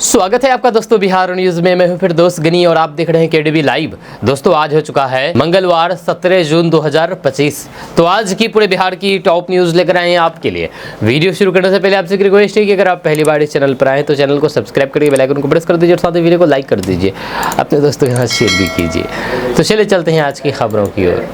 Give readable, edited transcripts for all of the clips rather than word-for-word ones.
स्वागत है आपका दोस्तों बिहार न्यूज में। मैं हूं फिर दोस्त गनी और आप देख रहे हैं केडीबी लाइव। दोस्तों आज हो चुका है मंगलवार 17 जून 2025। तो आज की पूरे बिहार की टॉप न्यूज लेकर आए हैं आपके लिए। वीडियो शुरू करने से पहले आपसे रिक्वेस्ट है कि अगर आप पहली बार इस चैनल पर आए तो चैनल को सब्सक्राइब करिए, बेल आइकन को प्रेस कर दीजिए और साथ ही वीडियो को लाइक कर दीजिए, अपने दोस्तों के साथ शेयर भी कीजिए। तो चलिए चलते हैं आज की खबरों की ओर।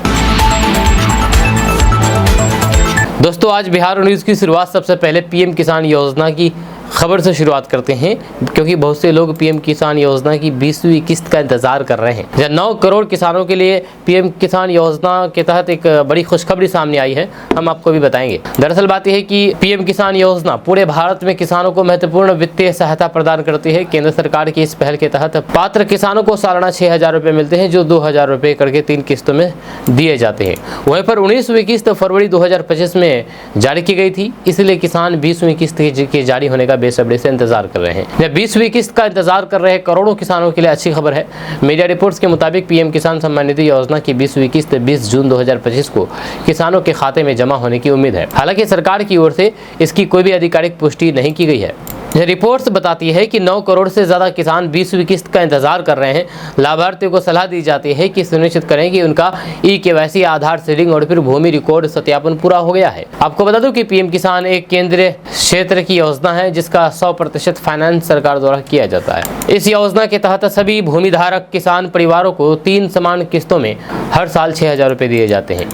दोस्तों आज बिहार न्यूज की शुरुआत सबसे पहले पीएम किसान योजना की खबर से शुरुआत करते हैं, क्योंकि बहुत से लोग पीएम किसान योजना की 20वीं किस्त का इंतजार कर रहे हैं। 9 करोड़ किसानों के लिए पीएम किसान योजना के तहत एक बड़ी खुशखबरी सामने आई है, हम आपको भी बताएंगे। दरअसल बात यह है कि पीएम किसान योजना पूरे भारत में किसानों को महत्वपूर्ण वित्तीय सहायता प्रदान करती है। केंद्र सरकार की इस पहल के तहत पात्र किसानों को सालाना 6,000 रुपये मिलते हैं, जो 2,000 रुपये करके 3 किस्तों में दिए जाते हैं। वहीं पर 19वीं किस्त फरवरी 2025 में जारी की गई थी, इसलिए किसान 20वीं किस्त के जारी होने का बेसब्री से इंतजार कर रहे हैं। 20वीं किस्त का इंतजार कर रहे करोड़ों किसानों के लिए अच्छी खबर है। मीडिया रिपोर्ट्स के मुताबिक पीएम किसान सम्मान निधि योजना की 20वीं किस्त 20 जून 2025 को किसानों के खाते में जमा होने की उम्मीद है। हालांकि सरकार की ओर से इसकी कोई भी आधिकारिक पुष्टि नहीं की गई है। रिपोर्ट्स बताती है कि 9 करोड़ से ज़्यादा किसान 20वीं किस्त का इंतजार कर रहे हैं। लाभार्थियों को सलाह दी जाती है कि सुनिश्चित करें कि उनका ई-केवाईसी, आधार सीडिंग और फिर भूमि रिकॉर्ड सत्यापन पूरा हो गया है। आपको बता दूं कि पीएम किसान एक केंद्रीय क्षेत्र की योजना है, जिसका 100% फाइनेंस सरकार द्वारा किया जाता है। इस योजना के तहत सभी भूमिधारक किसान परिवारों को 3 समान किस्तों में हर साल 6,000 रुपये दिए जाते हैं।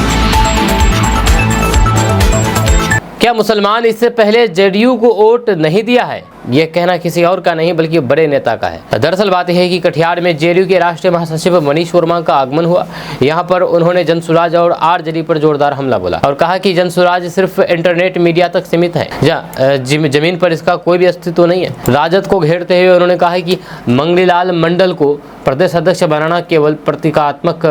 क्या मुसलमान इससे पहले जेडीयू को वोट नहीं दिया है? ये कहना किसी और का नहीं बल्कि बड़े नेता का है। दरअसल बात यह है कि कटिहार में जेडीयू के राष्ट्रीय महासचिव मनीष वर्मा का आगमन हुआ। यहाँ पर उन्होंने जनसुराज और आरजेडी पर जोरदार हमला बोला और कहा कि जनसुराज सिर्फ इंटरनेट मीडिया तक सीमित है, जहाँ जमीन पर इसका कोई भी अस्तित्व नहीं है। राजद को घेरते हुए उन्होंने कहा कि मंगलीलाल मंडल को प्रदेश अध्यक्ष बनाना केवल प्रतीकात्मक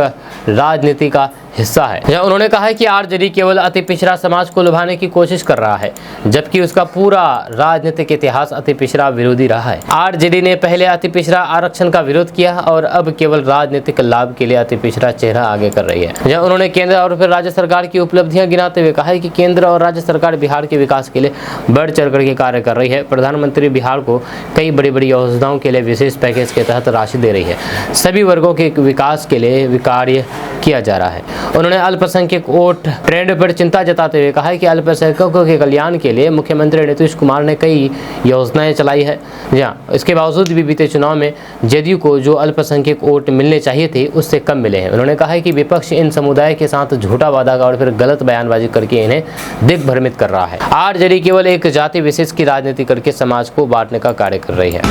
राजनीति का हिस्सा है। जहाँ उन्होंने कहा है कि आरजेडी केवल अति पिछड़ा समाज को लुभाने की कोशिश कर रहा है, जबकि उसका पूरा राजनीतिक इतिहास अति पिछड़ा विरोधी रहा है। आरजेडी ने पहले अति पिछड़ा आरक्षण का विरोध किया और अब केवल राजनीतिक लाभ के लिए अति पिछड़ा चेहरा आगे कर रही है। जहाँ उन्होंने केंद्र और फिर राज्य सरकार की उपलब्धियां गिनाते हुए कहा है कि केंद्र और राज्य सरकार बिहार के विकास के लिए बढ़ चढ़ करके कार्य कर रही है। प्रधानमंत्री बिहार को कई बड़ी बड़ी योजनाओं के लिए विशेष पैकेज के तहत राशि दे रही है। सभी वर्गों के विकास के लिए कार्य किया जा रहा है। उन्होंने अल्पसंख्यक वोट ट्रेंड पर चिंता जताते हुए कहा है कि अल्पसंख्यकों के कल्याण के लिए मुख्यमंत्री नीतीश कुमार ने कई योजनाएं चलाई है। जहाँ इसके बावजूद भी बीते चुनाव में जेडीयू को जो अल्पसंख्यक वोट मिलने चाहिए थे उससे कम मिले हैं। उन्होंने कहा है कि विपक्ष इन समुदाय के साथ झूठा वादा और फिर गलत बयानबाजी करके इन्हें दिग्भ्रमित कर रहा है। आरजेडी केवल एक जाति विशेष की राजनीति करके समाज को बांटने का कार्य कर रही है।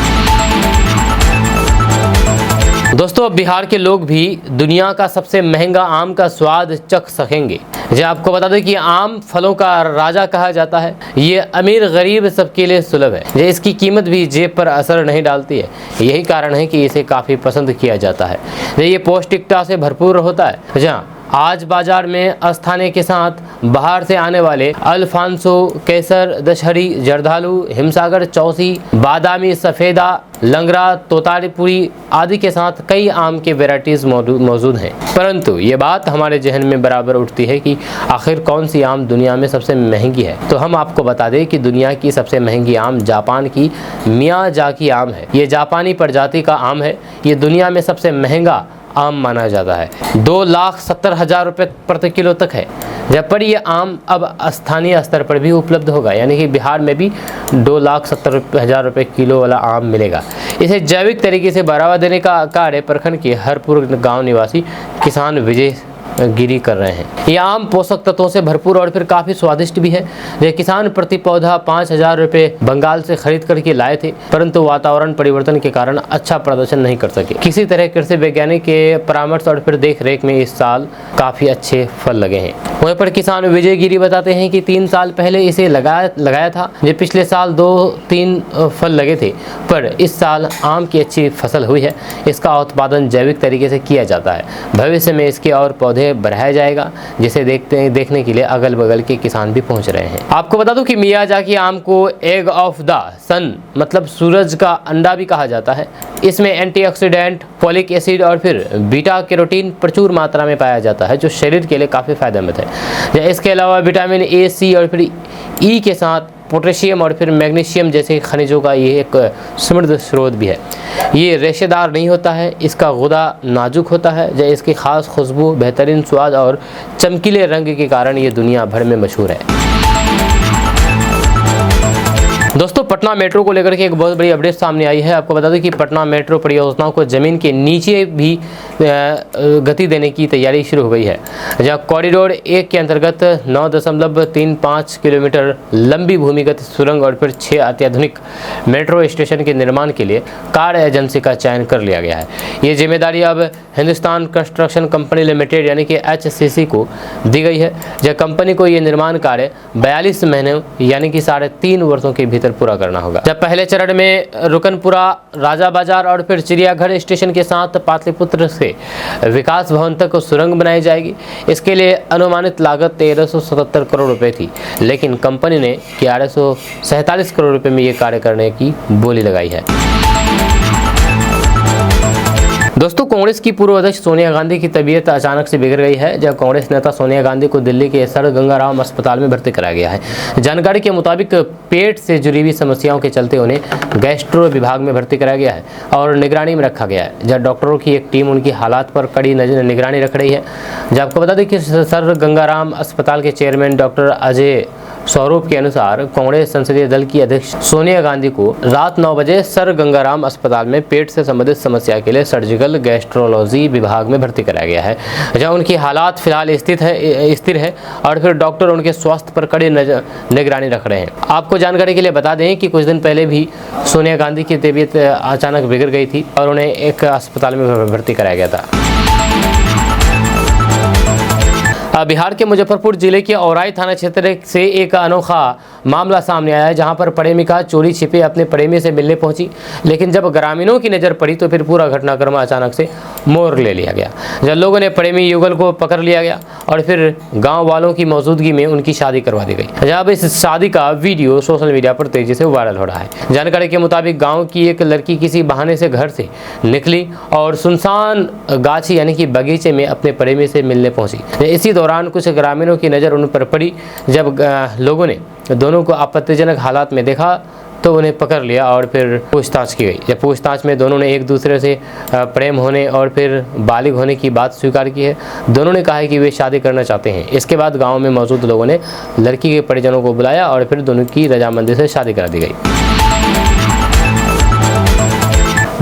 दोस्तों अब बिहार के लोग भी दुनिया का सबसे महंगा आम का स्वाद चख सकेंगे। जो आपको बता दें कि आम फलों का राजा कहा जाता है। ये अमीर गरीब सबके लिए सुलभ है। ये इसकी कीमत भी जेब पर असर नहीं डालती है। यही कारण है कि इसे काफ़ी पसंद किया जाता है। ये पौष्टिकता से भरपूर होता है। जहाँ आज बाजार में स्थानीय के साथ बाहर से आने वाले अल्फांसो, केसर, दशहरी, जर्दालू, हिमसागर, चौसी, बादामी, सफ़ेदा, लंगड़ा, तोतारीपुरी आदि के साथ कई आम के वेराइटीज़ मौजूद हैं। परंतु ये बात हमारे जहन में बराबर उठती है कि आखिर कौन सी आम दुनिया में सबसे महंगी है। तो हम आपको बता दें कि दुनिया की सबसे महंगी आम जापान की मियाजाकी आम है। ये जापानी प्रजाति का आम है। ये दुनिया में सबसे महंगा आम माना जाता है। 2,70,000 रुपये प्रति किलो तक है। जब पर यह आम अब स्थानीय स्तर पर भी उपलब्ध होगा, यानी कि बिहार में भी 2,70,000 रुपये किलो वाला आम मिलेगा। इसे जैविक तरीके से बढ़ावा देने का कार्य प्रखंड के हरपुर गांव निवासी किसान विजय गिरी कर रहे हैं। यह आम पोषक तत्वों से भरपूर और फिर काफ़ी स्वादिष्ट भी है। यह किसान प्रति पौधा 5,000 रुपये बंगाल से खरीद करके लाए थे, परंतु वातावरण परिवर्तन के कारण अच्छा प्रदर्शन नहीं कर सके। किसी तरह कृषि वैज्ञानिक के परामर्श और फिर देख रेख में इस साल काफ़ी अच्छे फल लगे हैं। वहीं पर किसान विजय गिरी बताते हैं कि 3 साल पहले इसे लगाया था। ये पिछले साल 2-3 फल लगे थे, पर इस साल आम की अच्छी फसल हुई है। इसका उत्पादन जैविक तरीके से किया जाता है। भविष्य में इसके और पौधे बढ़ाया जाएगा, जिसे देखने के लिए अगल बगल के किसान भी पहुंच रहे हैं। आपको बता दूं कि मियाजाकी आम को एग ऑफ द सन मतलब सूरज का अंडा भी कहा जाता है। इसमें एंटीऑक्सीडेंट, फोलिक एसिड और फिर बीटा कैरोटीन प्रचुर मात्रा में पाया जाता है, जो शरीर के लिए काफ़ी फायदेमंद है। इसके अलावा विटामिन ए, सी और फिर ई के साथ पोटेशियम और फिर मैग्नीशियम जैसे खनिजों का ये एक समृद्ध स्रोत भी है। ये रेशेदार नहीं होता है, इसका गुदा नाजुक होता है, जो इसकी ख़ास खुशबू, बेहतरीन स्वाद और चमकीले रंग के कारण ये दुनिया भर में मशहूर है। दोस्तों, पटना मेट्रो को लेकर के एक बहुत बड़ी अपडेट सामने आई है। आपको बता दें कि पटना मेट्रो परियोजनाओं को ज़मीन के नीचे भी गति देने की तैयारी शुरू हो गई है, जहां कॉरिडोर 1 के अंतर्गत 9.35 किलोमीटर लंबी भूमिगत सुरंग और फिर 6 अत्याधुनिक मेट्रो स्टेशन के निर्माण के लिए कार एजेंसी का चयन कर लिया गया है। ये जिम्मेदारी अब हिंदुस्तान कंस्ट्रक्शन कंपनी लिमिटेड यानी कि HCC को दी गई है, जब कंपनी को ये निर्माण कार्य 42 महीने यानी कि 3.5 वर्षों के भीतर पूरा करना होगा। जब पहले चरण में रुकनपुरा, राजा बाजार और फिर चिड़ियाघर स्टेशन के साथ पाटलिपुत्र से विकास भवन तक सुरंग बनाई जाएगी। इसके लिए अनुमानित लागत 1377 करोड़ रुपए थी, लेकिन कंपनी ने 1147 करोड़ रुपए में ये कार्य करने की बोली लगाई है। दोस्तों, कांग्रेस की पूर्व अध्यक्ष सोनिया गांधी की तबीयत अचानक से बिगड़ गई है, जब कांग्रेस नेता सोनिया गांधी को दिल्ली के सर गंगाराम अस्पताल में भर्ती कराया गया है। जानकारी के मुताबिक पेट से जुड़ी हुई समस्याओं के चलते उन्हें गैस्ट्रो विभाग में भर्ती कराया गया है और निगरानी में रखा गया है, जब डॉक्टरों की एक टीम उनकी हालात पर कड़ी निगरानी रख रही है। जब आपको बता दें कि सर गंगाराम अस्पताल के चेयरमैन डॉक्टर अजय स्वरूप के अनुसार कांग्रेस संसदीय दल की अध्यक्ष सोनिया गांधी को रात 9 बजे सर गंगाराम अस्पताल में पेट से संबंधित समस्या के लिए सर्जिकल गैस्ट्रोलॉजी विभाग में भर्ती कराया गया है, जहां उनकी हालात फिलहाल स्थिर है और फिर डॉक्टर उनके स्वास्थ्य पर कड़ी निगरानी रख रहे हैं। आपको जानकारी के लिए बता दें कि कुछ दिन पहले भी सोनिया गांधी की तबीयत अचानक बिगड़ गई थी और उन्हें एक अस्पताल में भर्ती कराया गया था। बिहार के मुजफ्फरपुर जिले के औराई थाना क्षेत्र से एक अनोखा मामला सामने आया है, जहां पर प्रेमिका चोरी छिपे अपने प्रेमी से मिलने पहुंची, लेकिन जब ग्रामीणों की नज़र पड़ी तो फिर पूरा घटनाक्रम अचानक से मोड़ ले लिया गया। जब लोगों ने प्रेमी युगल को पकड़ लिया गया और फिर गांव वालों की मौजूदगी में उनकी शादी करवा दी गई। जब इस शादी का वीडियो सोशल मीडिया पर तेजी से वायरल हो रहा है। जानकारी के मुताबिक गाँव की एक लड़की किसी बहाने से घर से निकली और सुनसान गाछी यानी कि बगीचे में अपने प्रेमी से मिलने पहुंची। इसी दौरान कुछ ग्रामीणों की नज़र उन पर पड़ी। जब लोगों ने दोनों को आपत्तिजनक हालात में देखा तो उन्हें पकड़ लिया और फिर पूछताछ की गई। जब पूछताछ में दोनों ने एक दूसरे से प्रेम होने और फिर बालिग होने की बात स्वीकार की है। दोनों ने कहा है कि वे शादी करना चाहते हैं। इसके बाद गांव में मौजूद लोगों ने लड़की के परिजनों को बुलाया और फिर दोनों की रजामंदी से शादी करा दी गई।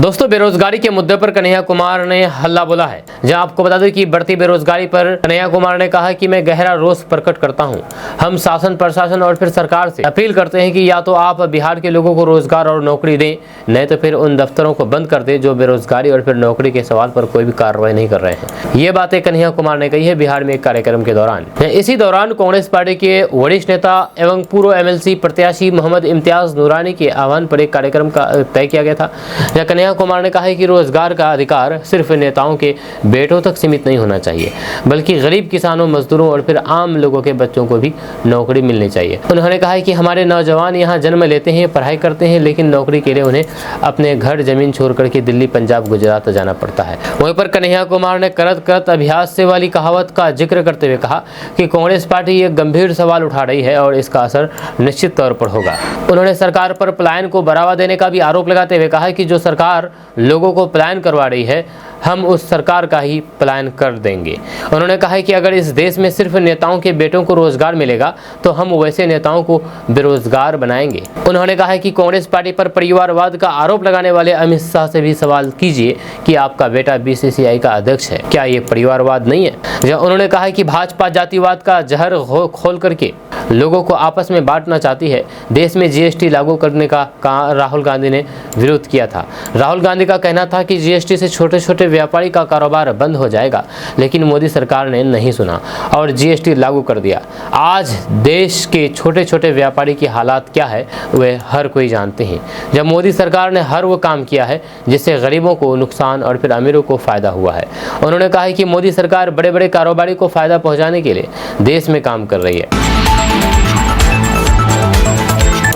दोस्तों, बेरोजगारी के मुद्दे पर कन्हैया कुमार ने हल्ला बोला है। जहां आपको बता दें कि बढ़ती बेरोजगारी पर कन्हैया कुमार ने कहा कि मैं गहरा रोष प्रकट करता हूं। हम शासन, प्रशासन और फिर सरकार से अपील करते हैं कि या तो आप बिहार के लोगों को रोजगार और नौकरी दें, नहीं तो फिर उन दफ्तरों को बंद कर दें जो बेरोजगारी और फिर नौकरी के सवाल पर कोई भी कार्रवाई नहीं कर रहे हैं। ये बातें कन्हैया कुमार ने कही है बिहार में एक कार्यक्रम के दौरान। इसी दौरान कांग्रेस पार्टी के वरिष्ठ नेता एवं पूर्व MLC प्रत्याशी मोहम्मद इम्तियाज नूरानी के आह्वान पर एक कार्यक्रम का तय किया गया था। कन्हैया कुमार ने कहा है कि रोजगार का अधिकार सिर्फ नेताओं के बेटों तक सीमित नहीं होना चाहिए, बल्कि गरीब किसानों, मजदूरों और फिर आम लोगों के बच्चों को भी नौकरी मिलनी चाहिए। उन्होंने कहा है कि हमारे नौजवान यहाँ जन्म लेते हैं, पढ़ाई करते हैं, लेकिन नौकरी के लिए उन्हें अपने घर जमीन छोड़ करके दिल्ली, पंजाब, गुजरात जाना पड़ता है। वहीं पर कन्हैया कुमार ने करत करत अभ्यास से वाली कहावत का जिक्र करते हुए कहा कि कांग्रेस पार्टी एक गंभीर सवाल उठा रही है और इसका असर निश्चित तौर पर होगा। उन्होंने सरकार पर पलायन को बढ़ावा देने का भी आरोप लगाते हुए कहा कि जो सरकार लोगों को पलायन करवा रही है, हम उस सरकार का ही पलायन कर देंगे। उन्होंने कहा है कि अगर इस देश में सिर्फ नेताओं के बेटों को रोजगार मिलेगा तो हम वैसे नेताओं को बेरोजगार बनाएंगे। उन्होंने कहा है कि कांग्रेस पार्टी पर परिवारवाद का आरोप लगाने वाले अमित शाह से भी सवाल कीजिए कि आपका बेटा BCCI का अध्यक्ष है, क्या ये परिवारवाद नहीं है? उन्होंने कहा है कि भाजपा जातिवाद का जहर खोल करके लोगों को आपस में बांटना चाहती है। देश में GST लागू करने का राहुल गांधी ने विरोध किया था। राहुल गांधी का कहना था कि GST से छोटे छोटे व्यापारी का कारोबार बंद हो जाएगा, लेकिन मोदी सरकार ने नहीं सुना और GST लागू कर दिया। आज देश के छोटे छोटे व्यापारी की हालात क्या है वे हर कोई जानते हैं। जब मोदी सरकार ने हर वो काम किया है जिससे गरीबों को नुकसान और फिर अमीरों को फायदा हुआ है। उन्होंने कहा है कि मोदी सरकार बड़े बड़े कारोबारी को फायदा पहुंचाने के लिए देश में काम कर रही है।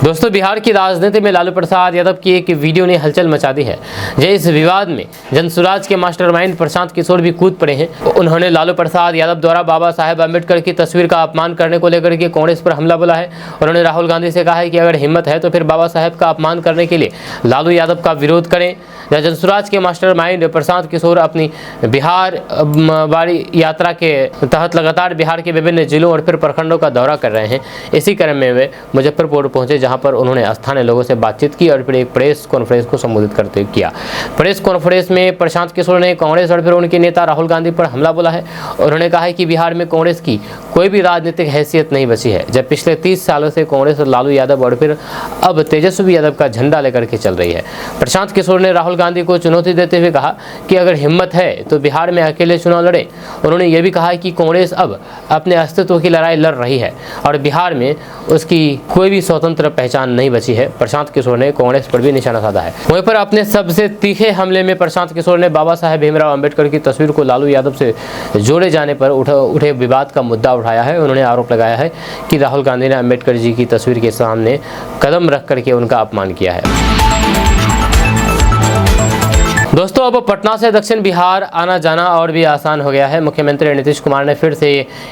दोस्तों, बिहार की राजनीति में लालू प्रसाद यादव की एक वीडियो ने हलचल मचा दी है। इस विवाद में जनसुराज के मास्टरमाइंड प्रशांत किशोर भी कूद पड़े हैं। उन्होंने लालू प्रसाद यादव द्वारा बाबा साहेब अम्बेडकर की तस्वीर का अपमान करने को लेकर के कांग्रेस पर हमला बोला है। उन्होंने राहुल गांधी से कहा है कि अगर हिम्मत है तो फिर बाबा साहेब का अपमान करने के लिए लालू यादव का विरोध करें। जनसुराज के मास्टरमाइंड प्रशांत किशोर अपनी बिहार वारी यात्रा के तहत लगातार बिहार के विभिन्न जिलों और फिर प्रखंडों का दौरा कर रहे हैं। इसी क्रम में वे मुजफ्फरपुर पहुंचे, जहां पर उन्होंने स्थानीय लोगों से बातचीत की और फिर एक प्रेस कॉन्फ्रेंस को संबोधित करते हुए किया। प्रेस कॉन्फ्रेंस में प्रशांत किशोर ने कांग्रेस और फिर उनके नेता राहुल गांधी पर हमला बोला है। उन्होंने कहा है कि बिहार में कांग्रेस की कोई भी राजनीतिक हैसियत नहीं बची है, जब पिछले 30 सालों से कांग्रेस लालू यादव और फिर अब तेजस्वी यादव का झंडा लेकर के चल रही है। प्रशांत किशोर ने राहुल गांधी को चुनौती देते हुए कहा कि अगर हिम्मत है तो बिहार में अकेले चुनाव लड़े। उन्होंने ये भी कहा कि कांग्रेस अब अपने अस्तित्व की लड़ाई लड़ रही है और बिहार में उसकी कोई भी स्वतंत्र पहचान नहीं बची है। प्रशांत किशोर ने कांग्रेस पर भी निशाना साधा है। वहीं पर अपने सबसे तीखे हमले में प्रशांत किशोर ने बाबा साहेब भीमराव अंबेडकर की तस्वीर को लालू यादव से जोड़े जाने पर उठे विवाद का मुद्दा उठाया है। उन्होंने आरोप लगाया है कि राहुल गांधी ने अंबेडकर जी की तस्वीर के सामने कदम रख करके उनका अपमान किया है। दोस्तों, अब पटना से दक्षिण बिहार आना जाना और भी आसान हो गया है। मुख्यमंत्री नीतीश कुमार ने फिर से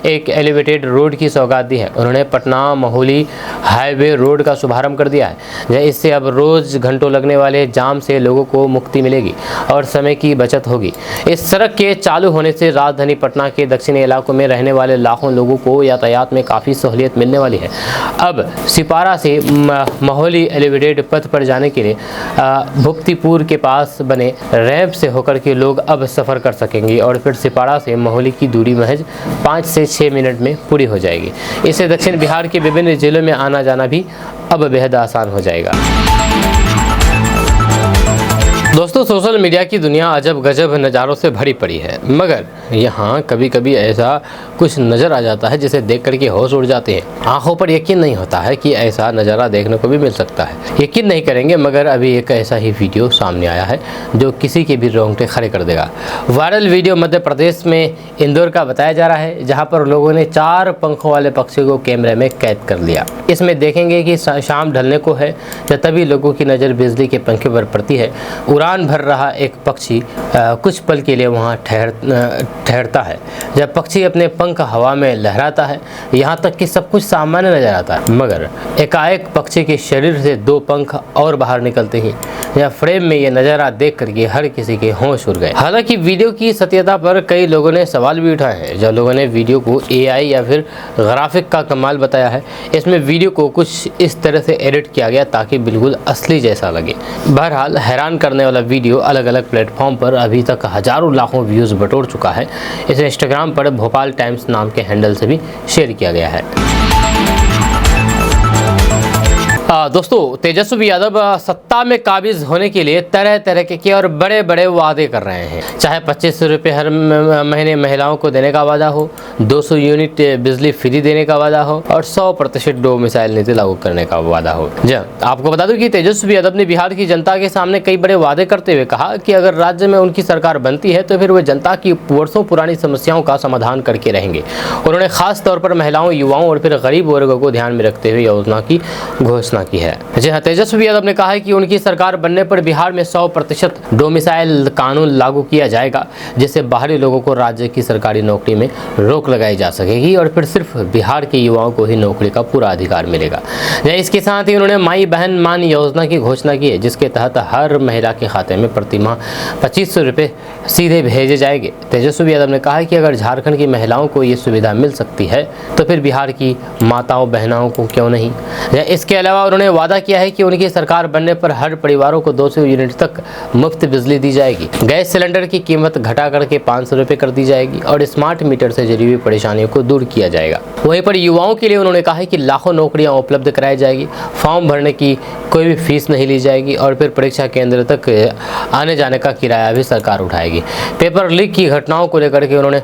एक एलिवेटेड रोड की सौगात दी है। उन्होंने पटना महोली हाईवे रोड का शुभारंभ कर दिया है। इससे अब रोज घंटों लगने वाले जाम से लोगों को मुक्ति मिलेगी और समय की बचत होगी। इस सड़क के चालू होने से राजधानी पटना के दक्षिणी इलाकों में रहने वाले लाखों लोगों को यातायात में काफ़ी सहूलियत मिलने वाली है। अब सिपारा से महोली एलिवेटेड पथ पर जाने के लिए भुक्तिपुर के पास बने रैंप से होकर के लोग अब सफ़र कर सकेंगे और फिर सिपाड़ा से महोली की दूरी महज 5 से 6 मिनट में पूरी हो जाएगी। इससे दक्षिण बिहार के विभिन्न जिलों में आना जाना भी अब बेहद आसान हो जाएगा। दोस्तों, सोशल मीडिया की दुनिया अजब गजब नज़ारों से भरी पड़ी है, मगर यहाँ कभी कभी ऐसा कुछ नज़र आ जाता है जिसे देख करके होश उड़ जाते हैं। आंखों पर यकीन नहीं होता है कि ऐसा नज़ारा देखने को भी मिल सकता है। यकीन नहीं करेंगे, मगर अभी एक ऐसा ही वीडियो सामने आया है जो किसी के भी रोंगटे खड़े कर देगा। वायरल वीडियो मध्य प्रदेश में इंदौर का बताया जा रहा है, जहाँ पर लोगों ने 4 पंखों वाले पक्षी को कैमरे में कैद कर लिया। इसमें देखेंगे कि शाम ढलने को है, तभी लोगों की नज़र बिजली के पंखे पर पड़ती है। उड़ान भर रहा एक पक्षी कुछ पल के लिए वहां ठहरता है। जब पक्षी अपने पंख हवा में लहराता है, यहाँ तक कि सब कुछ सामान्य नजर आता है, मगर एकाएक पक्षी के शरीर से 2 पंख और बाहर निकलते ही यह फ्रेम में यह नज़ारा देख करके हर किसी के होश उड़ गए। हालांकि वीडियो की सत्यता पर कई लोगों ने सवाल भी उठाए हैं। जब लोगों ने वीडियो को AI या फिर ग्राफिक का कमाल बताया है। इसमें वीडियो को कुछ इस तरह से एडिट किया गया ताकि बिल्कुल असली जैसा लगे। बहरहाल, हैरान करने वाला वीडियो अलग अलग प्लेटफॉर्म पर अभी तक हजारों लाखों व्यूज़ बटोर चुका है। इसे इंस्टाग्राम पर भोपाल टाइम्स नाम के हैंडल से भी शेयर किया गया है। दोस्तों, तेजस्वी यादव सत्ता में काबिज होने के लिए तरह तरह के और बड़े बड़े वादे कर रहे हैं। चाहे 2500 रुपये हर महीने महिलाओं को देने का वादा हो, 200 यूनिट बिजली फ्री देने का वादा हो और 100% डोमिसाइल नीति लागू करने का वादा हो। जी, आपको बता दूं कि तेजस्वी यादव ने बिहार की जनता के सामने कई बड़े वादे करते हुए कहा कि अगर राज्य में उनकी सरकार बनती है तो फिर वे जनता की वर्षों पुरानी समस्याओं का समाधान करके रहेंगे। उन्होंने खास तौर पर महिलाओं, युवाओं और फिर गरीब वर्गों को ध्यान में रखते हुए योजना की घोषणा की है। जी हाँ, तेजस्वी यादव ने कहा है कि उनकी सरकार बनने पर बिहार में 100% डोमिसाइल कानून लागू किया जाएगा, जिससे बाहरी लोगों को राज्य की सरकारी नौकरी में रोक लगाई जा सकेगी और फिर सिर्फ बिहार के युवाओं को ही नौकरी का पूरा अधिकार मिलेगा। इसके साथ ही उन्होंने माई बहन मान योजना की घोषणा की है, जिसके तहत हर महिला के खाते में प्रति माह 2500 रुपये सीधे भेजे जाएंगे। तेजस्वी यादव ने कहा है कि अगर झारखंड की महिलाओं को ये सुविधा मिल सकती है तो फिर बिहार की माताओं बहनों को क्यों नहीं। इसके अलावा उन्होंने वादा किया है कि उनकी सरकार बनने पर हर परिवारों को 200 यूनिट तक मुफ्त बिजली दी जाएगी। गैस सिलेंडर की कीमत घटा करके 500 रुपये कर दी जाएगी और स्मार्ट मीटर से जुड़ी हुई परेशानियों को दूर किया जाएगा। वहीं पर युवाओं के लिए उन्होंने कहा है कि लाखों नौकरियां उपलब्ध कराई जाएगी, फॉर्म भरने की कोई भी फीस नहीं ली जाएगी और फिर परीक्षा केंद्र तक आने जाने का किराया भी सरकार उठाएगी। पेपर लीक की घटनाओं को लेकर के उन्होंने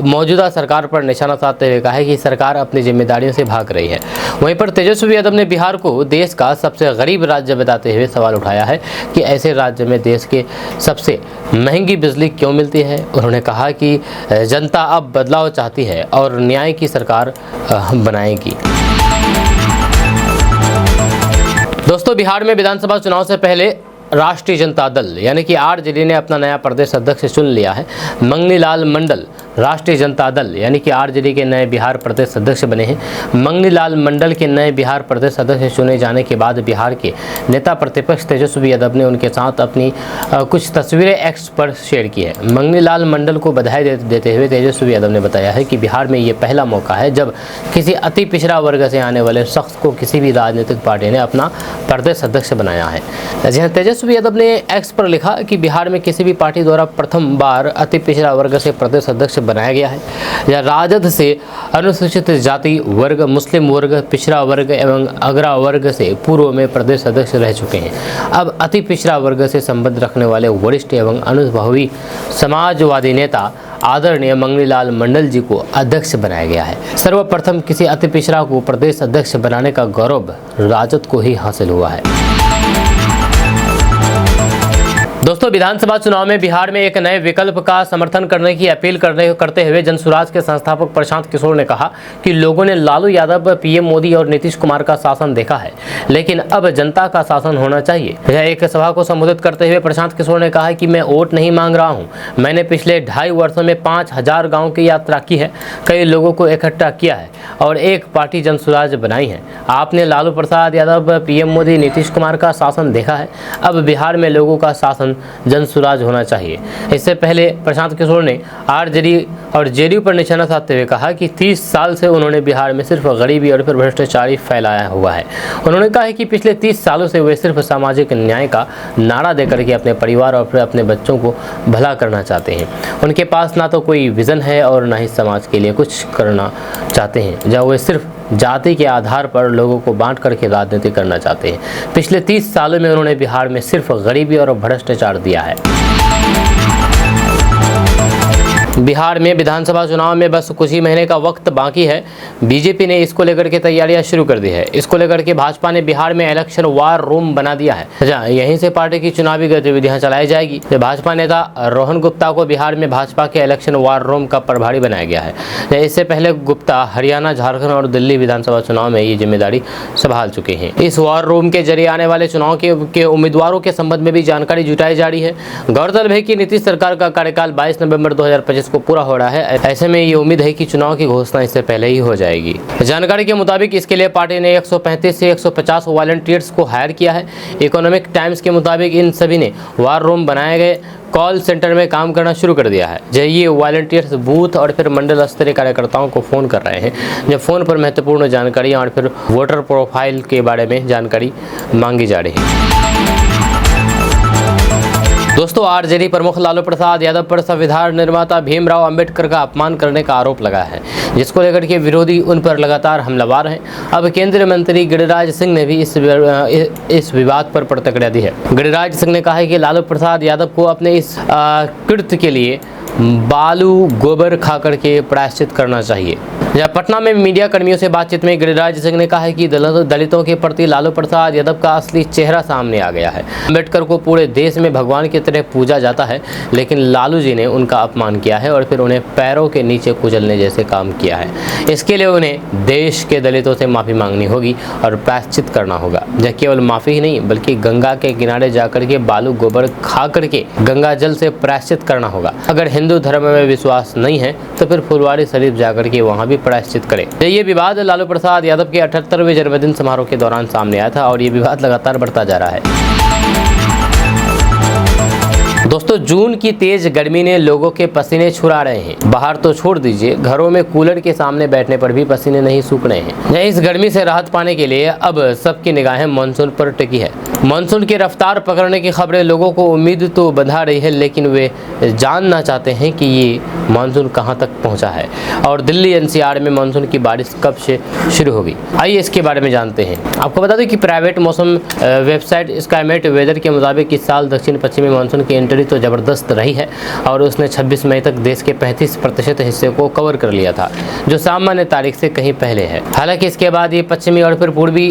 मौजूदा सरकार पर निशाना साधते हुए कहा है कि सरकार अपनी जिम्मेदारियों से भाग रही है। वहीं पर तेजस्वी यादव ने बिहार को देश का सबसे गरीब राज्य बताते हुए सवाल उठाया है कि ऐसे राज्य में देश के सबसे महंगी बिजली क्यों मिलती है। उन्होंने कहा कि जनता अब बदलाव चाहती है और न्याय की सरकार बनाएगी। दोस्तों, बिहार में विधानसभा चुनाव से पहले राष्ट्रीय जनता दल यानी कि आरजेडी ने अपना नया प्रदेश अध्यक्ष चुन लिया है। मंगनी लाल मंडल राष्ट्रीय जनता दल यानी कि आरजेडी के नए बिहार प्रदेश अध्यक्ष बने हैं। मंगनी लाल मंडल के नए बिहार प्रदेश अध्यक्ष चुने जाने के बाद बिहार के नेता प्रतिपक्ष तेजस्वी यादव ने उनके साथ अपनी कुछ तस्वीरें एक्स पर शेयर की है। मंगनी लाल मंडल को बधाई देते हुए तेजस्वी यादव ने बताया है कि बिहार में ये पहला मौका है जब किसी अति पिछड़ा वर्ग से आने वाले शख्स को किसी भी राजनीतिक पार्टी ने अपना प्रदेश अध्यक्ष बनाया है। तेजस्वी यादव ने एक्स पर लिखा कि बिहार में किसी भी पार्टी द्वारा प्रथम बार अति पिछड़ा वर्ग से प्रदेश अध्यक्ष बनाया गया है। यह राजद से अनुसूचित जाति वर्ग, मुस्लिम वर्ग, पिछड़ा वर्ग एवं अग्रा वर्ग से पूर्व में प्रदेश अध्यक्ष रह चुके हैं। अब अति पिछड़ा वर्ग से संबंध रखने वाले वरिष्ठ एवं अनुभवी समाजवादी नेता आदरणीय मंगनी लाल मंडल जी को अध्यक्ष बनाया गया है। सर्वप्रथम किसी अति पिछड़ा को प्रदेश अध्यक्ष बनाने का गौरव राजद को ही हासिल हुआ है। दोस्तों, विधानसभा चुनाव में बिहार में एक नए विकल्प का समर्थन करने की अपील करते हुए जनसुराज के संस्थापक प्रशांत किशोर ने कहा कि लोगों ने लालू यादव, पीएम मोदी और नीतीश कुमार का शासन देखा है, लेकिन अब जनता का शासन होना चाहिए। यह एक सभा को संबोधित करते हुए प्रशांत किशोर ने कहा कि मैं वोट नहीं मांग रहा हूं। मैंने पिछले 2.5 वर्षों में 5000 गाँव की यात्रा की है, कई लोगों को इकट्ठा किया है और एक पार्टी जनसुराज बनाई है। आपने लालू प्रसाद यादव, पीएम मोदी, नीतीश कुमार का शासन देखा है, अब बिहार में लोगों का शासन जनसुराज होना चाहिए। इससे पहले प्रशांत किशोर ने आरजेडी और जेडीयू पर निशाना साधते हुए कहा कि 30 साल से उन्होंने बिहार में सिर्फ गरीबी और फिर भ्रष्टाचार फैलाया हुआ है। उन्होंने कहा है कि पिछले 30 सालों से वे सिर्फ सामाजिक न्याय का नारा देकर के अपने परिवार और फिर अपने बच्चों को भला करना चाहते हैं। उनके पास ना तो कोई विजन है और ना ही समाज के लिए कुछ करना चाहते हैं, जब वे सिर्फ जाति के आधार पर लोगों को बांट करके राजनीति करना चाहते हैं। पिछले 30 सालों में उन्होंने बिहार में सिर्फ गरीबी और भ्रष्टाचार दिया है। बिहार में विधानसभा चुनाव में बस कुछ ही महीने का वक्त बाकी है। बीजेपी ने इसको लेकर के तैयारियां शुरू कर दी है। इसको लेकर के भाजपा ने बिहार में इलेक्शन वार रूम बना दिया है। यहीं से पार्टी की चुनावी गतिविधियां चलाई जाएगी। भाजपा नेता रोहन गुप्ता को बिहार में भाजपा के इलेक्शन वार रूम का प्रभारी बनाया गया है। इससे पहले गुप्ता हरियाणा, झारखंड और दिल्ली विधानसभा चुनाव में ये जिम्मेदारी संभाल चुके हैं। इस वार रूम के जरिए आने वाले चुनाव के उम्मीदवारों के संबंध में भी जानकारी जुटाई जा रही है। गौरतलब है कि नीतीश सरकार का कार्यकाल 22 नवंबर 2025 को पूरा हो रहा है। ऐसे में ये उम्मीद है कि चुनाव की घोषणा इससे पहले ही हो जाएगी। जानकारी के मुताबिक इसके लिए पार्टी ने 135 से 150 वॉलंटियर्स को हायर किया है। इकोनॉमिक टाइम्स के मुताबिक इन सभी ने वार रूम बनाए गए कॉल सेंटर में काम करना शुरू कर दिया है। ये वॉलंटियर्स बूथ और फिर मंडल स्तरीय कार्यकर्ताओं को फ़ोन कर रहे हैं, जब फ़ोन पर महत्वपूर्ण जानकारी और फिर वोटर प्रोफाइल के बारे में जानकारी मांगी जा रही है। दोस्तों, आरजेडी प्रमुख लालू प्रसाद यादव पर संविधान निर्माता भीमराव अंबेडकर का अपमान करने का आरोप लगा है, जिसको लेकर के विरोधी उन पर लगातार हमलावर हैं। अब केंद्रीय मंत्री गिरिराज सिंह ने भी इस विवाद पर प्रतिक्रिया दी है। गिरिराज सिंह ने कहा है कि लालू प्रसाद यादव को अपने इस कृत्य के लिए बालू गोबर खा करके प्रायश्चित करना चाहिए। पटना में मीडिया कर्मियों से बातचीत में गिरिराज सिंह ने कहा है कि दलितों के प्रति लालू प्रसाद यादव का असली चेहरा सामने आ गया है। अम्बेडकर को पूरे देश में भगवान की तरह पूजा जाता है, लेकिन लालू जी ने उनका अपमान किया है और फिर उन्हें पैरों के नीचे कुचलने जैसे काम किया है। इसके लिए उन्हें देश के दलितों से माफ़ी मांगनी होगी और प्रायश्चित करना होगा। यह केवल माफ़ी ही नहीं, बल्कि गंगा के किनारे जाकर के बालू गोबर खा करके गंगा जल से प्रायश्चित करना होगा। अगर हिंदू धर्म में विश्वास नहीं है तो फिर फुलवारी शरीफ जाकर के वहाँ भी प्रायश्चित करें। ये विवाद लालू प्रसाद यादव के 78वें जन्मदिन समारोह के दौरान सामने आया था और ये विवाद लगातार बढ़ता जा रहा है। दोस्तों, जून की तेज गर्मी ने लोगों के पसीने छुड़ा रहे हैं। बाहर तो छोड़ दीजिए, घरों में कूलर के सामने बैठने पर भी पसीने नहीं सूख रहे हैं। इस गर्मी से राहत पाने के लिए अब सबकी निगाहें मानसून पर टिकी है। मानसून की रफ्तार पकड़ने की खबरें लोगों को उम्मीद तो बंधा रही है, लेकिन वे जानना चाहते हैं कि ये मानसून कहां तक पहुंचा है और दिल्ली एनसीआर में मानसून की बारिश कब से शुरू होगी। आइए इसके बारे में जानते हैं। आपको बता दें कि प्राइवेट मौसम वेबसाइट स्काईमेट वेदर के मुताबिक इस साल दक्षिण पश्चिमी मानसून की एंट्री पकड़ी तो ज़बरदस्त रही है और उसने 26 मई तक देश के 35% हिस्से को कवर कर लिया था, जो सामान्य तारीख से कहीं पहले है। हालांकि इसके बाद ये पश्चिमी और फिर पूर्वी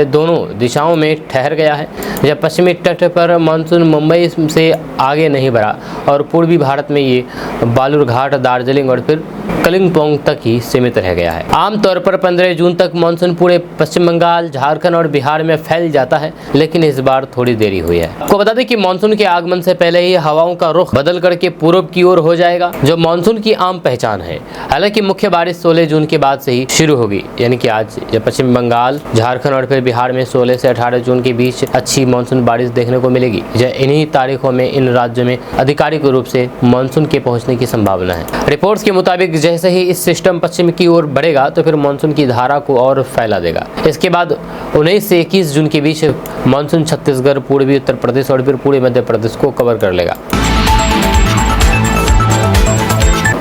दोनों दिशाओं में ठहर गया है। जब पश्चिमी तट पर मानसून मुंबई से आगे नहीं बढ़ा और पूर्वी भारत में ये बालूरघाट, दार्जिलिंग और फिर कलिंगपोंग तक ही सीमित रह गया है। आमतौर पर 15 जून तक मानसून पूरे पश्चिम बंगाल, झारखंड और बिहार में फैल जाता है, लेकिन इस बार थोड़ी देरी हुई है। आपको बता दें कि मानसून के आगमन से पहले ही हवाओं का रुख बदल करके पूर्व की ओर हो जाएगा, जो मानसून की आम पहचान है। हालांकि मुख्य बारिश 16 जून के बाद से ही शुरू होगी, यानी कि आज जब पश्चिम बंगाल, झारखंड और फिर बिहार में 16 से 18 जून के बीच अच्छी मानसून बारिश देखने को मिलेगी। इन्हीं तारीखों में इन राज्यों में आधिकारिक रूप से मानसून के पहुंचने की संभावना है। रिपोर्ट्स के मुताबिक जैसे ही इस सिस्टम पश्चिम की ओर बढ़ेगा तो फिर मानसून की धारा को और फैला देगा। इसके बाद 19 से 21 जून के बीच मानसून छत्तीसगढ़, पूर्वी उत्तर प्रदेश और फिर पूरे मध्य प्रदेश को कवर कर लेगा।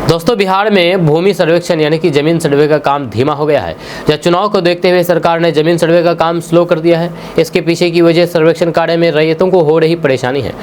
दोस्तों, बिहार में भूमि सर्वेक्षण यानी कि जमीन सर्वे का काम धीमा हो गया है। जब चुनाव को देखते हुए सरकार ने जमीन सर्वे का काम स्लो कर दिया है। इसके पीछे की वजह सर्वेक्षण कार्य में रैयतों को हो रही परेशानी है।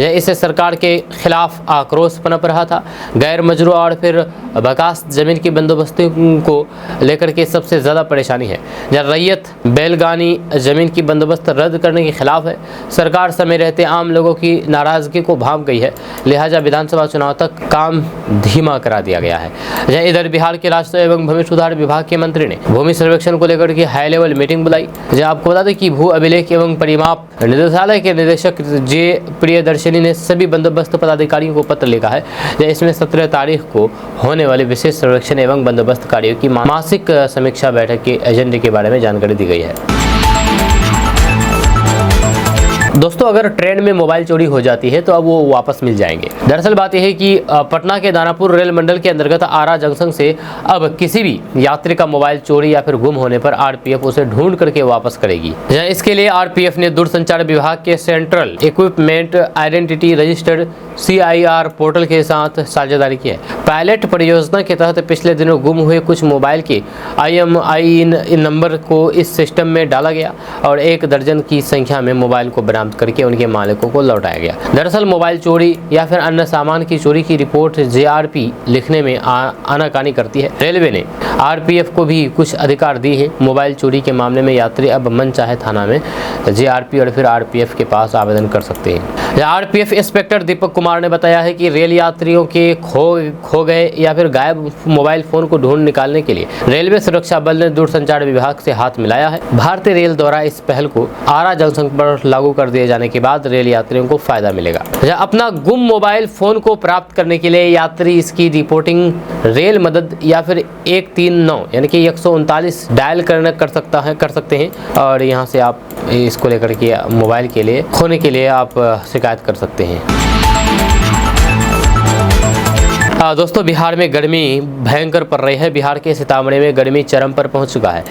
इससे सरकार के खिलाफ आक्रोश पनप रहा था। गैर मजरूआ और फिर बकास जमीन की बंदोबस्ती को लेकर के सबसे ज़्यादा परेशानी है। जब रैयत बैलगानी जमीन की बंदोबस्त रद्द करने के खिलाफ है। सरकार समय रहते आम लोगों की नाराजगी को भांप गई है, लिहाजा विधानसभा चुनाव तक काम धीमा करा दिया गया है। इधर बिहार के राजस्व एवं भूमि सुधार विभाग के मंत्री ने भूमि सर्वेक्षण को लेकर के हाई लेवल मीटिंग बुलाई। आपको बता दें कि भू अभिलेख एवं परिमाप निदेशालय के निदेशक जे प्रियदर्शनी ने सभी बंदोबस्त पदाधिकारियों को पत्र लिखा है। इसमें 17 तारीख को होने वाले विशेष सर्वेक्षण एवं बंदोबस्त कार्यों की मासिक समीक्षा बैठक के एजेंडे के बारे में जानकारी दी गई है। दोस्तों, अगर ट्रेन में मोबाइल चोरी हो जाती है तो अब वो वापस मिल जाएंगे। दरअसल बात यह है कि पटना के दानापुर रेल मंडल के अंतर्गत आरा जंक्शन से अब किसी भी यात्री का मोबाइल चोरी या फिर गुम होने पर आरपीएफ उसे ढूंढ करके वापस करेगी। इसके लिए आरपीएफ ने दूरसंचार विभाग के central equipment identity registered CIR portal के साथ साझेदारी की है। पायलट परियोजना के तहत पिछले दिनों गुम हुए कुछ मोबाइल के IMEI नंबर को इस सिस्टम में डाला गया और 1 दर्जन की संख्या में मोबाइल को बरामद करके उनके मालिकों को लौटाया गया। दरअसल मोबाइल चोरी या फिर अन्य सामान की चोरी की रिपोर्ट JRP लिखने में आनाकानी करती है। रेलवे ने RPF को भी कुछ अधिकार दी है। मोबाइल चोरी के मामले में यात्री अब मन चाहे थाना में JRP और फिर RPF के पास आवेदन कर सकते हैं। RPF इंस्पेक्टर दीपक कुमार ने बताया है कि रेल यात्रियों के खो गए या फिर गायब मोबाइल फोन को ढूंढ निकालने के लिए रेलवे सुरक्षा बल ने दूरसंचार विभाग से हाथ मिलाया है। भारतीय रेल द्वारा इस पहल को आरा जंक्शन पर लागू कर दिए जाने के बाद रेल यात्रियों को फायदा मिलेगा। अपना गुम मोबाइल फोन को प्राप्त करने के लिए यात्री इसकी रिपोर्टिंग रेल मदद या फिर 139 यानी कि 139 डायल कर सकते हैं और यहाँ से आप इसको लेकर के मोबाइल के लिए खोने के लिए आप शिकायत कर सकते हैं। दोस्तों, बिहार में गर्मी भयंकर पड़ रही है। बिहार के सीतामढ़ी में गर्मी चरम पर पहुंच चुका है।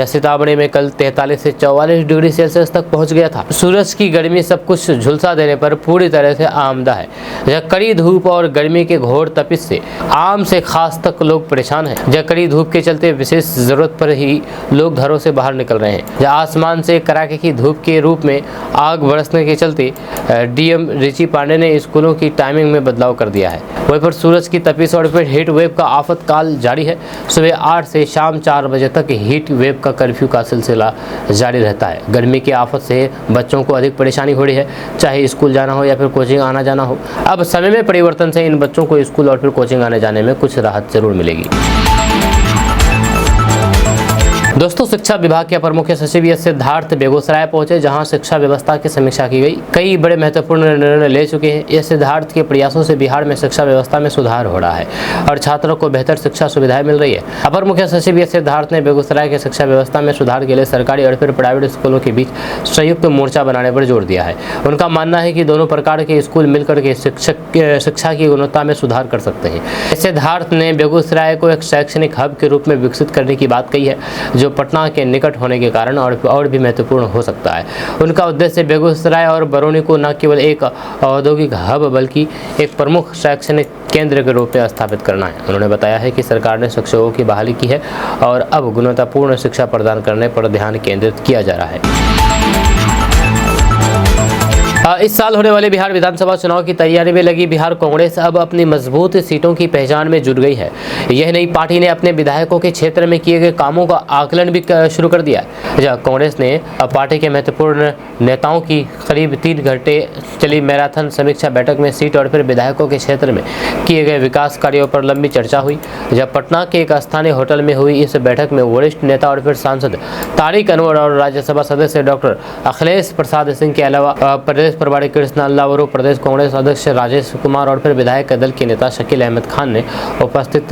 सीतामढ़ी में कल 43 से 44 डिग्री सेल्सियस तक पहुंच गया था। सूरज की गर्मी सब कुछ झुलसा देने पर पूरी तरह से आमदा है। कड़ी धूप और गर्मी के घोर तपिश से आम से खास तक लोग परेशान हैं। कड़ी धूप के चलते विशेष जरूरत पर ही लोग घरों से बाहर निकल रहे हैं। आसमान से कड़ाके की धूप के रूप में आग बरसने के चलते DM रिची पांडे ने स्कूलों की टाइमिंग में बदलाव कर दिया है। वहीं पर सूरज की तपिश और फिर हीट वेव का आफतकाल जारी है। सुबह 8 से शाम 4 बजे तक हीट वेव का कर्फ्यू का सिलसिला जारी रहता है। गर्मी की आफत से बच्चों को अधिक परेशानी हो रही है, चाहे स्कूल जाना हो या फिर कोचिंग आना जाना हो। अब समय में परिवर्तन से इन बच्चों को स्कूल और फिर कोचिंग आने जाने में कुछ राहत जरूर मिलेगी। दोस्तों, शिक्षा विभाग के अपर मुख्य सचिव एस सिद्धार्थ बेगूसराय पहुंचे, जहां शिक्षा व्यवस्था की समीक्षा की गई। कई बड़े महत्वपूर्ण निर्णय ले चुके हैं। एस सिद्धार्थ के प्रयासों से बिहार में शिक्षा व्यवस्था में सुधार हो रहा है और छात्रों को बेहतर शिक्षा सुविधाएं मिल रही है। अपर मुख्य सचिव एस सिद्धार्थ ने बेगूसराय की शिक्षा व्यवस्था में सुधार के लिए सरकारी और फिर प्राइवेट स्कूलों के बीच संयुक्त मोर्चा बनाने पर जोर दिया है। उनका मानना है कि दोनों प्रकार के स्कूल मिलकर के शिक्षा की गुणवत्ता में सुधार कर सकते हैं। एस सिद्धार्थ ने बेगूसराय को एक शैक्षणिक हब के रूप में विकसित करने की बात कही है, जो पटना के निकट होने के कारण और भी महत्वपूर्ण हो सकता है। उनका उद्देश्य बेगूसराय और बरौनी को न केवल एक औद्योगिक हब बल्कि एक प्रमुख शैक्षणिक केंद्र के रूप में स्थापित करना है। उन्होंने बताया है कि सरकार ने शिक्षकों की बहाली की है और अब गुणवत्तापूर्ण शिक्षा प्रदान करने पर ध्यान केंद्रित किया जा रहा है। इस साल होने वाले बिहार विधानसभा चुनाव की तैयारी में लगी बिहार कांग्रेस अब अपनी मजबूत सीटों की पहचान में जुट गई है। यह नई पार्टी ने अपने विधायकों के क्षेत्र में किए गए कामों का आकलन भी शुरू कर दिया है। जहां कांग्रेस ने पार्टी के महत्वपूर्ण नेताओं की करीब 3 घंटे चली मैराथन समीक्षा बैठक में सीट और फिर विधायकों के क्षेत्र में किए गए विकास कार्यों पर लंबी चर्चा हुई। जब पटना के एक स्थानीय होटल में हुई इस बैठक में वरिष्ठ नेता और फिर सांसद तारिक अनवर और राज्यसभा सदस्य डॉक्टर अखिलेश प्रसाद सिंह के अलावा प्रदेश प्रभारी कृष्ण अल्लावरू, प्रदेश कांग्रेस अध्यक्ष राजेश कुमार और फिर विधायक दल के नेता शकील अहमद खान ने उपस्थित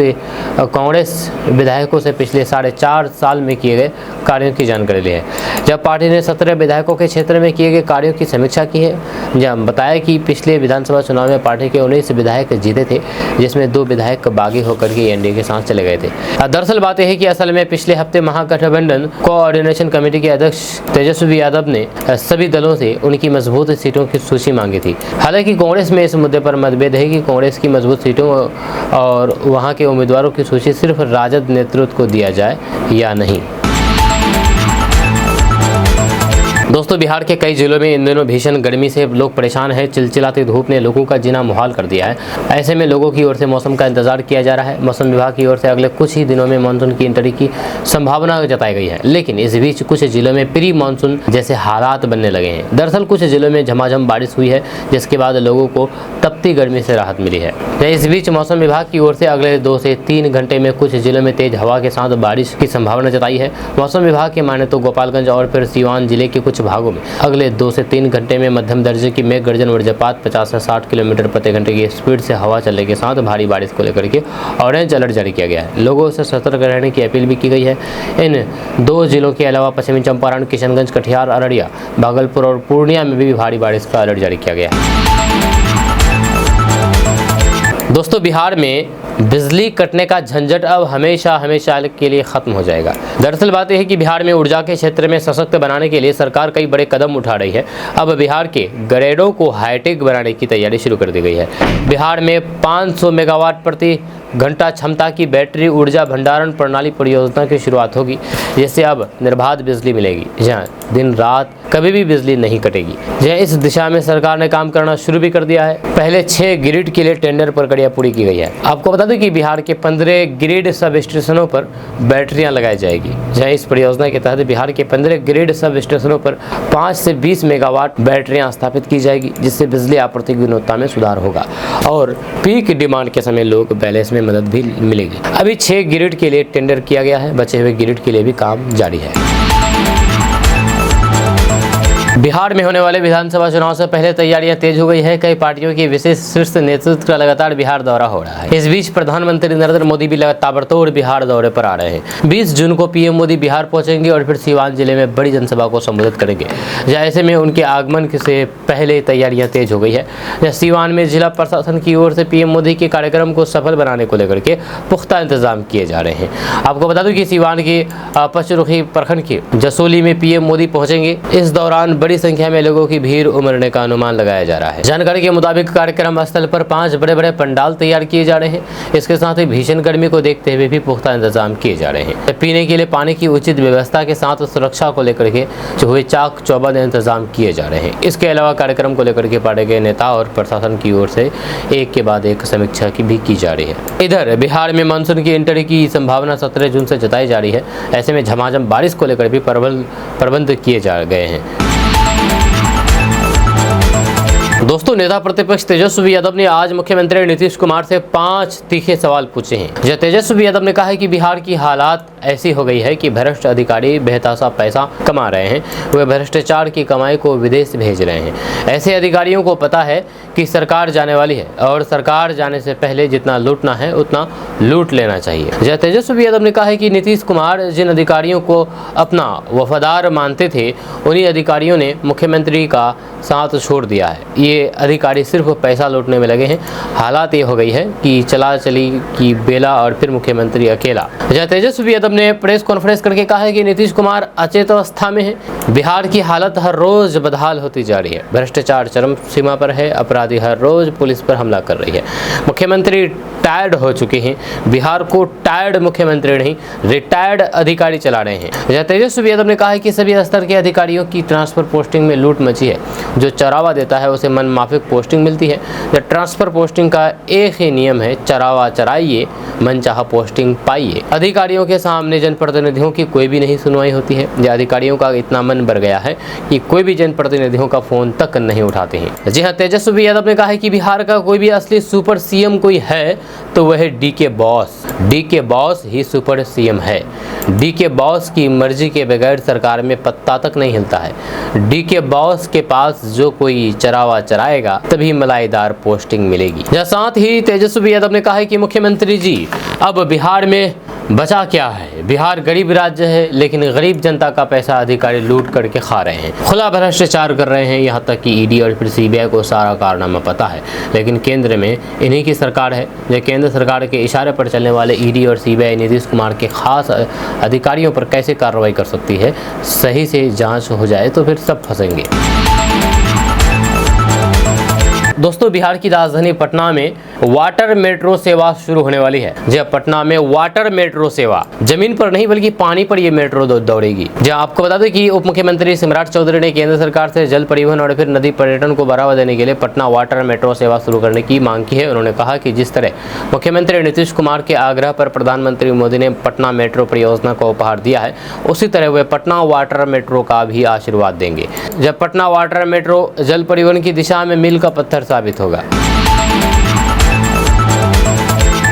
कांग्रेस विधायकों से पिछले 4.5 साल में किए गए कार्यों की जानकारी ली है। जब पार्टी ने 17 विधायकों के क्षेत्र में किए गए कार्यों की समीक्षा की है। जब बताया कि पिछले विधानसभा चुनाव में पार्टी के 19 विधायक जीते थे, जिसमें 2 विधायक बागी होकर के एनडीए के साथ चले गए थे। दरअसल बात यह है कि असल में पिछले हफ्ते महागठबंधन कोऑर्डिनेशन कमेटी के अध्यक्ष तेजस्वी यादव ने सभी दलों से उनकी मजबूत सीटों की सूची मांगी थी। हालांकि कांग्रेस में इस मुद्दे पर मतभेद है कि कांग्रेस की मजबूत सीटों और वहां के उम्मीदवारों की सूची सिर्फ राजद नेतृत्व को दिया जाए या नहीं। दोस्तों, बिहार के कई जिलों में इन दिनों भीषण गर्मी से लोग परेशान हैं। चिलचिलाती धूप ने लोगों का जीना मुहाल कर दिया है। ऐसे में लोगों की ओर से मौसम का इंतजार किया जा रहा है। मौसम विभाग की ओर से अगले कुछ ही दिनों में मानसून की एंट्री की संभावना जताई गई है, लेकिन इस बीच कुछ जिलों में प्री मानसून जैसे हालात बनने लगे हैं। दरअसल कुछ जिलों में झमाझम बारिश हुई है, जिसके बाद लोगों को तपती गर्मी से राहत मिली है। इस बीच मौसम विभाग की ओर से अगले 2 से 3 घंटे में कुछ जिलों में तेज हवा के साथ बारिश की संभावना जताई है। मौसम विभाग के माने तो गोपालगंज और फिर सीवान जिले के कुछ भागों में अगले 2 से 3 घंटे में मध्यम दर्जे की मेघ गर्जन वज्रपात 50 से 60 किलोमीटर प्रति घंटे की स्पीड से हवा चलने के साथ भारी बारिश को लेकर के ऑरेंज अलर्ट जारी किया गया है। लोगों से सतर्क रहने की अपील भी की गई है। इन 2 जिलों के अलावा पश्चिमी चंपारण, किशनगंज, कटिहार, अररिया, भागलपुर और पूर्णिया में भी भारी बारिश का अलर्ट जारी किया गया है। दोस्तों, बिहार में बिजली कटने का झंझट अब हमेशा के लिए खत्म हो जाएगा। दरअसल बात यह है कि बिहार में ऊर्जा के क्षेत्र में सशक्त बनाने के लिए सरकार कई बड़े कदम उठा रही है। अब बिहार के ग्रिडों को हाईटेक बनाने की तैयारी शुरू कर दी गई है। बिहार में 500 मेगावाट प्रति घंटा क्षमता की बैटरी ऊर्जा भंडारण प्रणाली परियोजना की शुरुआत होगी, जिससे अब निर्बाध बिजली मिलेगी, जहां दिन रात कभी भी बिजली नहीं कटेगी। जहां इस दिशा में सरकार ने काम करना शुरू भी कर दिया है। पहले 6 ग्रिड के लिए टेंडर प्रक्रिया पूरी की गई है। आपको बता दें कि बिहार के 15 ग्रिड सब स्टेशनों पर बैटरियां लगाई जाएगी। जहां इस परियोजना के तहत बिहार के 15 ग्रिड सब स्टेशनों पर 5 से 20 मेगावाट बैटरियां स्थापित की जाएगी, जिससे बिजली आपूर्ति की गुणवत्ता में सुधार होगा और पीक डिमांड के समय लोग बैलेंस में मदद भी मिलेगी। अभी 6 ग्रिड के लिए टेंडर किया गया है, बचे हुए ग्रिड के लिए भी काम जारी है। बिहार में होने वाले विधानसभा चुनाव से पहले तैयारियां तेज हो गई है। कई पार्टियों के विशेष शीर्ष नेतृत्व का लगातार बिहार दौरा हो रहा है। इस बीच प्रधानमंत्री नरेंद्र मोदी भी ताबड़तोड़ बिहार दौरे पर आ रहे हैं। 20 जून को पीएम मोदी बिहार पहुंचेंगे और फिर सीवान जिले में बड़ी जनसभा को संबोधित करेंगे। ऐसे में उनके आगमन से पहले तैयारियां तेज हो गई है। सीवान में जिला प्रशासन की ओर से पीएम मोदी के कार्यक्रम को सफल बनाने को लेकर के पुख्ता इंतजाम किए जा रहे हैं। आपको बता दूं कि सीवान के पचरुखी प्रखंड के जसोली में पीएम मोदी पहुंचेंगे। इस दौरान बड़ी संख्या में लोगों की भीड़ उमड़ने का अनुमान लगाया जा रहा है। जानकारी के मुताबिक कार्यक्रम स्थल पर 5 बड़े-बड़े पंडाल तैयार किए जा रहे हैं। इसके साथ ही भीषण गर्मी को देखते हुए भी पुख्ता इंतजाम किए जा रहे हैं। पीने के लिए पानी की उचित व्यवस्था के साथ सुरक्षा को लेकर के हुए चाक चौबंद इंतजाम किए जा रहे हैं। इसके अलावा कार्यक्रम को लेकर के पार्टी के नेता और प्रशासन की ओर से एक के बाद एक समीक्षा भी की जा रही है। इधर बिहार में मानसून की एंट्री की संभावना 17 जून से जताई जा रही है। ऐसे में झमाझम बारिश को लेकर भी प्रबंध किए जा गए हैं। दोस्तों, नेता प्रतिपक्ष तेजस्वी यादव ने आज मुख्यमंत्री नीतीश कुमार से 5 तीखे सवाल पूछे हैं। जो तेजस्वी यादव ने कहा है कि बिहार की हालात ऐसी हो गई है कि भ्रष्ट अधिकारी बेतहाशा पैसा कमा रहे हैं। वे भ्रष्टाचार की कमाई को विदेश भेज रहे हैं। ऐसे अधिकारियों को पता है कि सरकार जाने वाली है और सरकार जाने से पहले जितना लूटना है उतना लूट लेना चाहिए। जो तेजस्वी यादव ने कहा है कि नीतीश कुमार जिन अधिकारियों को अपना वफादार मानते थे, उन्हीं अधिकारियों ने मुख्यमंत्री का साथ छोड़ दिया है। ये ये अधिकारी सिर्फ पैसा लूटने में लगे हैं। हालात ये हो गई है कि चला चली की बेला और फिर मुख्यमंत्री अकेला। जहाँ तेजस्वी यादव ने प्रेस कॉन्फ्रेंस करके कहा है कि नीतीश कुमार अचेत अवस्था में है। बिहार की हालत हर रोज बदहाल होती जा रही है। भ्रष्टाचार चरम सीमा पर है। अपराधी हर रोज पुलिस पर हमला कर रही है। मुख्यमंत्री टायर्ड हो चुके हैं। बिहार को टायर्ड मुख्यमंत्री नहीं, रिटायर्ड अधिकारी चला रहे हैं। जहाँ तेजस्वी यादव ने कहा है कि सभी स्तर के अधिकारियों की ट्रांसफर पोस्टिंग में लूट मची है। जो चरावा देता है उसे मनमाफिक पोस्टिंग मिलती है। जब ट्रांसफर पोस्टिंग का एक ही नियम है, चरावा चराइए, मनचाहा पोस्टिंग पाइए। अधिकारियों के सामने जनप्रतिनिधियों की कोई भी नहीं सुनवाई होती है। यह अधिकारियों का इतना मन बढ़ गया है कि कोई भी जनप्रतिनिधियों का फोन तक नहीं उठाते हैं। जी हाँ, तेजस्वी यादव ने कहा है कि बिहार का कोई भी असली सुपर सीएम कोई है तो वह है डीके बॉस। डीके बॉस ही सुपर सीएम है। डीके बॉस की मर्जी के बगैर सरकार में पत्ता तक नहीं हिलता है। डीके बॉस के पास जो कोई चरावा चराएगा तभी मलाईदार पोस्टिंग मिलेगी। साथ ही तेजस्वी यादव ने कहा है कि मुख्यमंत्री जी अब बिहार में बचा क्या है। बिहार गरीब राज्य है, लेकिन गरीब जनता का पैसा अधिकारी लूट करके खा रहे हैं, खुला भ्रष्टाचार कर रहे हैं। यहाँ तक कि ईडी और फिर सीबीआई को सारा कारनामा पता है, लेकिन केंद्र में इन्हीं की सरकार है। जो केंद्र सरकार के इशारे पर चलने वाले ईडी और सीबीआई नीतीश कुमार के खास अधिकारियों पर कैसे कार्रवाई कर सकती है, सही से जाँच हो जाए तो फिर सब फंसेंगे। दोस्तों, बिहार की राजधानी पटना में वाटर मेट्रो सेवा शुरू होने वाली है। जब पटना में वाटर मेट्रो सेवा जमीन पर नहीं बल्कि पानी पर ये मेट्रो दौड़ेगी। जब आपको बता दें कि उप मुख्यमंत्री सम्राट चौधरी ने केंद्र सरकार से जल परिवहन और फिर नदी पर्यटन को बढ़ावा देने के लिए पटना वाटर मेट्रो सेवा शुरू करने की मांग की है। उन्होंने कहा कि जिस तरह मुख्यमंत्री नीतीश कुमार के आग्रह पर प्रधानमंत्री मोदी ने पटना मेट्रो परियोजना को उपहार दिया है, उसी तरह वे पटना वाटर मेट्रो का भी आशीर्वाद देंगे। जब पटना वाटर मेट्रो जल परिवहन की दिशा में मील का पत्थर साबित होगा।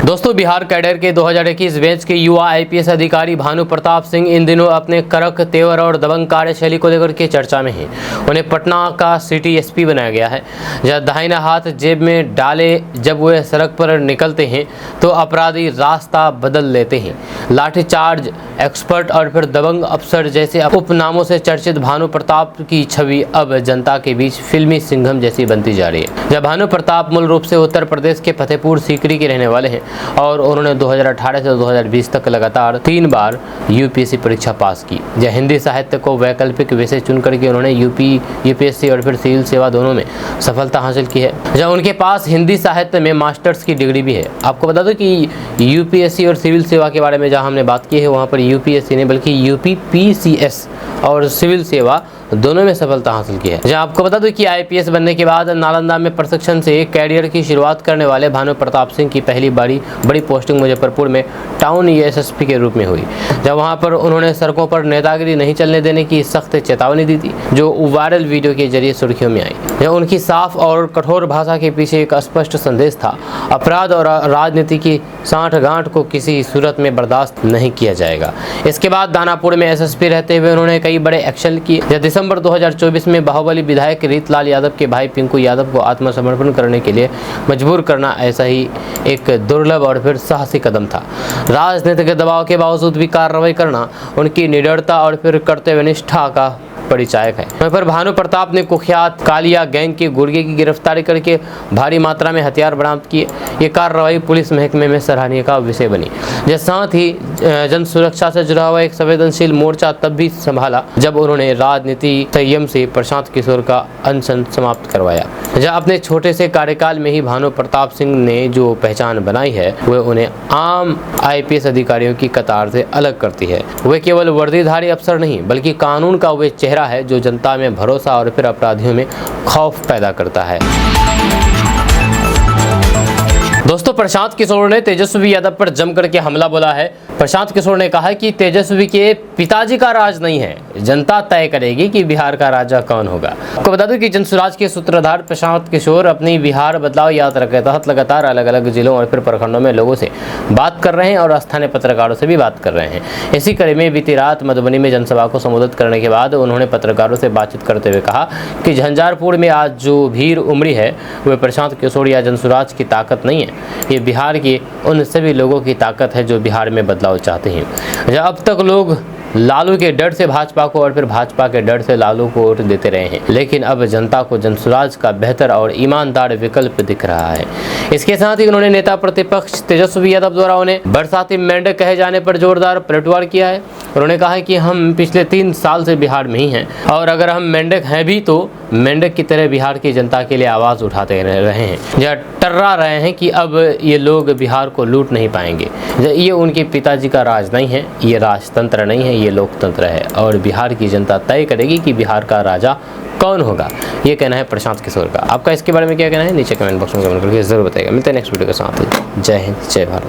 दोस्तों, बिहार कैडर के 2021 बैच के युवा आईपीएस अधिकारी भानु प्रताप सिंह इन दिनों अपने कड़क तेवर और दबंग कार्यशैली को लेकर के चर्चा में हैं। उन्हें पटना का सिटी एसपी बनाया गया है। जहाँ दाहिना हाथ जेब में डाले जब वे सड़क पर निकलते हैं तो अपराधी रास्ता बदल लेते हैं। लाठीचार्ज एक्सपर्ट और फिर दबंग अफसर जैसे उपनामों से चर्चित भानु प्रताप की छवि अब जनता के बीच फिल्मी सिंघम जैसी बनती जा रही है। जब भानु प्रताप मूल रूप से उत्तर प्रदेश के फतेहपुर सीकरी के रहने वाले हैं और उन्होंने 2018 से 2020 तक लगातार 3 बार यूपीएससी परीक्षा पास की। जब हिंदी साहित्य को वैकल्पिक विषय चुन करके उन्होंने यूपीएससी और फिर सिविल सेवा दोनों में सफलता हासिल की है। जब उनके पास हिंदी साहित्य में मास्टर्स की डिग्री भी है। आपको बता दो कि यूपीएससी और सिविल सेवा के बारे में जहाँ हमने बात की है, वहाँ पर यूपीएससी ने बल्कि यूपीपीसीएस और सिविल सेवा दोनों में सफलता हासिल की है। जहाँ आपको बता दो कि आईपीएस बनने के बाद नालंदा में प्रशिक्षण से कैरियर की शुरुआत करने वाले भानु प्रताप सिंह की पहली बड़ी पोस्टिंग मुजफ्फरपुर में टाउन एसएसपी के रूप में हुई। जब वहां पर उन्होंने सड़कों पर नेतागिरी नहीं चलने देने की सख्त चेतावनी दी थी, जो वायरल वीडियो के जरिए सुर्खियों में आई। जब उनकी साफ और कठोर भाषा के पीछे एक स्पष्ट संदेश था, अपराध और राजनीति की सांठगांठ को किसी सूरत में बर्दाश्त नहीं किया जाएगा। इसके बाद दानापुर में एसएसपी रहते हुए उन्होंने कई बड़े एक्शन किए। दिसंबर 2024 में बाहुबली विधायक रीतलाल यादव के भाई पिंकू यादव को आत्मसमर्पण करने के लिए मजबूर करना ऐसा ही एक दुर्लभ और फिर साहसी कदम था। राजनीतिक दबाव के बावजूद भी कार्रवाई करना उनकी निडरता और फिर कर्तव्यनिष्ठा का परिचायक है। वहीं पर भानु प्रताप ने कुख्यात कालिया गैंग के गुर्गे की गिरफ्तारी करके भारी मात्रा में हथियार बरामद किए। ये कार्रवाई पुलिस महकमे में सराहनीय का विषय बनी। जिसके साथ ही जन सुरक्षा से जुड़ा हुआ एक संवेदनशील मोर्चा तब भी संभाला जब उन्होंने राजनीति संयम से प्रशांत किशोर का अनशन समाप्त करवाया। जहाँ अपने छोटे से कार्यकाल में ही भानु प्रताप सिंह ने जो पहचान बनाई है वह उन्हें आम आईपीएस अधिकारियों की कतार से अलग करती है। वे केवल वर्दीधारी अफसर नहीं बल्कि कानून का वे चेहरा है जो जनता में भरोसा और फिर अपराधियों में खौफ पैदा करता है। दोस्तों, प्रशांत किशोर ने तेजस्वी यादव पर जमकर के हमला बोला है। प्रशांत किशोर ने कहा कि तेजस्वी के पिताजी का राज नहीं है, जनता तय करेगी कि बिहार का राजा कौन होगा। आपको बता दूं कि जनसुराज के सूत्रधार प्रशांत किशोर अपनी बिहार बदलाव यात्रा के तहत लगातार अलग अलग जिलों और फिर प्रखंडों में लोगों से बात कर रहे हैं और स्थानीय पत्रकारों से भी बात कर रहे हैं। इसी कड़ी में बीती रात मधुबनी में जनसभा को संबोधित करने के बाद उन्होंने पत्रकारों से बातचीत करते हुए कहा कि झंझारपुर में आज जो भीड़ उमड़ी है वह प्रशांत किशोर या जनसुराज की ताकत नहीं है, ये बिहार के उन सभी लोगों की ताकत है जो बिहार में बदलाव चाहते हैं। जब अब तक लोग लालू के डर से भाजपा को और फिर भाजपा के डर से लालू को वोट देते रहे हैं, लेकिन अब जनता को जनसुराज का बेहतर और ईमानदार विकल्प दिख रहा है। इसके साथ ही उन्होंने नेता प्रतिपक्ष तेजस्वी यादव द्वारा उन्हें बरसाती मेंढक कहे जाने पर जोरदार पलटवार किया है। उन्होंने कहा है कि हम पिछले 3 साल से बिहार में ही हैं और अगर हम मेंढक हैं भी तो मेंढक की तरह बिहार की जनता के लिए आवाज़ उठाते रहे हैं, या टर्रा रहे हैं कि अब ये लोग बिहार को लूट नहीं पाएंगे। ये उनके पिताजी का राज नहीं है, ये राजतंत्र नहीं है, ये लोकतंत्र है और बिहार की जनता तय करेगी कि बिहार का राजा कौन होगा। ये कहना है प्रशांत किशोर का। आपका इसके बारे में क्या कहना है नीचे कमेंट बॉक्स में कमेंट करके जरूर बताइएगा। मिलते हैं नेक्स्ट वीडियो के साथ। जय हिंद, जय भारत।